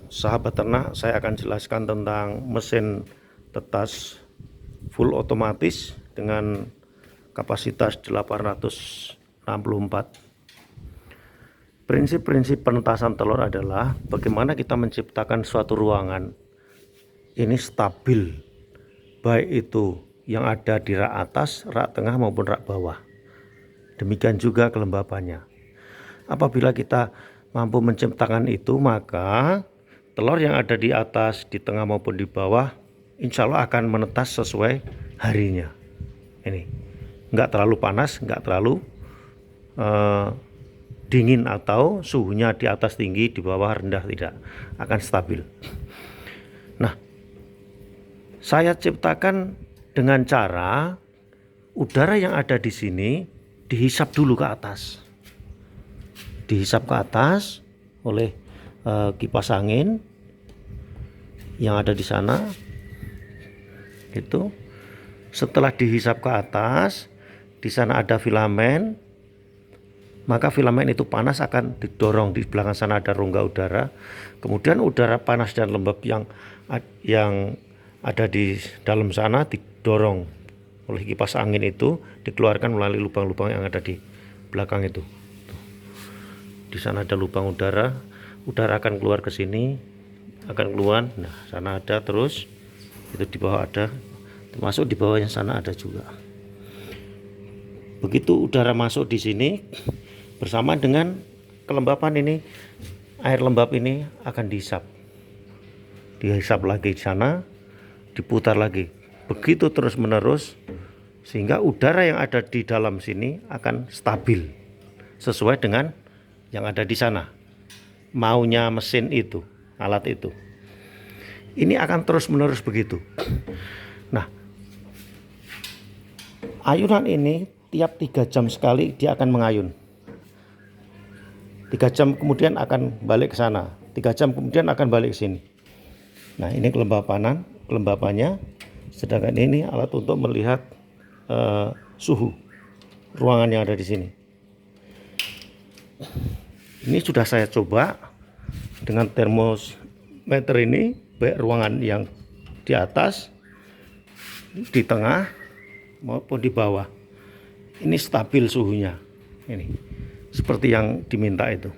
Sahabat ternak, saya akan jelaskan tentang mesin tetas full otomatis dengan kapasitas 864. Prinsip-prinsip penetasan telur adalah bagaimana kita menciptakan suatu ruangan ini stabil, baik itu yang ada di rak atas, rak tengah maupun rak bawah. Demikian juga kelembapannya. Apabila kita mampu menciptakan itu, maka telur yang ada di atas, di tengah maupun di bawah, insya Allah akan menetas sesuai harinya. Ini nggak terlalu panas, nggak terlalu dingin atau suhunya di atas tinggi, di bawah rendah, tidak, akan stabil. Nah, saya ciptakan dengan cara udara yang ada di sini dihisap dulu ke atas, dihisap ke atas oleh kipas angin yang ada di sana. Itu setelah dihisap ke atas, di sana ada filamen, maka filamen itu panas akan didorong. Di belakang sana ada rongga udara, kemudian udara panas dan lembab yang ada di dalam sana didorong oleh kipas angin itu, dikeluarkan melalui lubang-lubang yang ada di belakang itu. Di sana ada lubang udara, udara akan keluar ke sini, akan keluar. Nah, sana ada, terus itu di bawah ada, termasuk di bawahnya sana ada juga. Begitu udara masuk di sini bersama dengan kelembapan ini, air lembab ini akan dihisap lagi di sana, diputar lagi, begitu terus menerus, sehingga udara yang ada di dalam sini akan stabil sesuai dengan yang ada di sana, maunya mesin itu, alat itu. Ini akan terus menerus begitu. Nah, ayunan ini tiap 3 jam sekali dia akan mengayun. 3 jam kemudian akan balik ke sana, 3 jam kemudian akan balik ke sini. Nah, ini kelembapannya, sedangkan ini alat untuk melihat suhu ruangan yang ada di sini. Ini sudah saya coba dengan termometer ini, baik ruangan yang di atas, di tengah maupun di bawah. Ini stabil suhunya. Ini seperti yang diminta itu.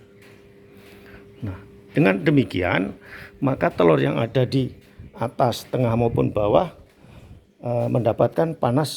Nah, dengan demikian, maka telur yang ada di atas, tengah maupun bawah mendapatkan panas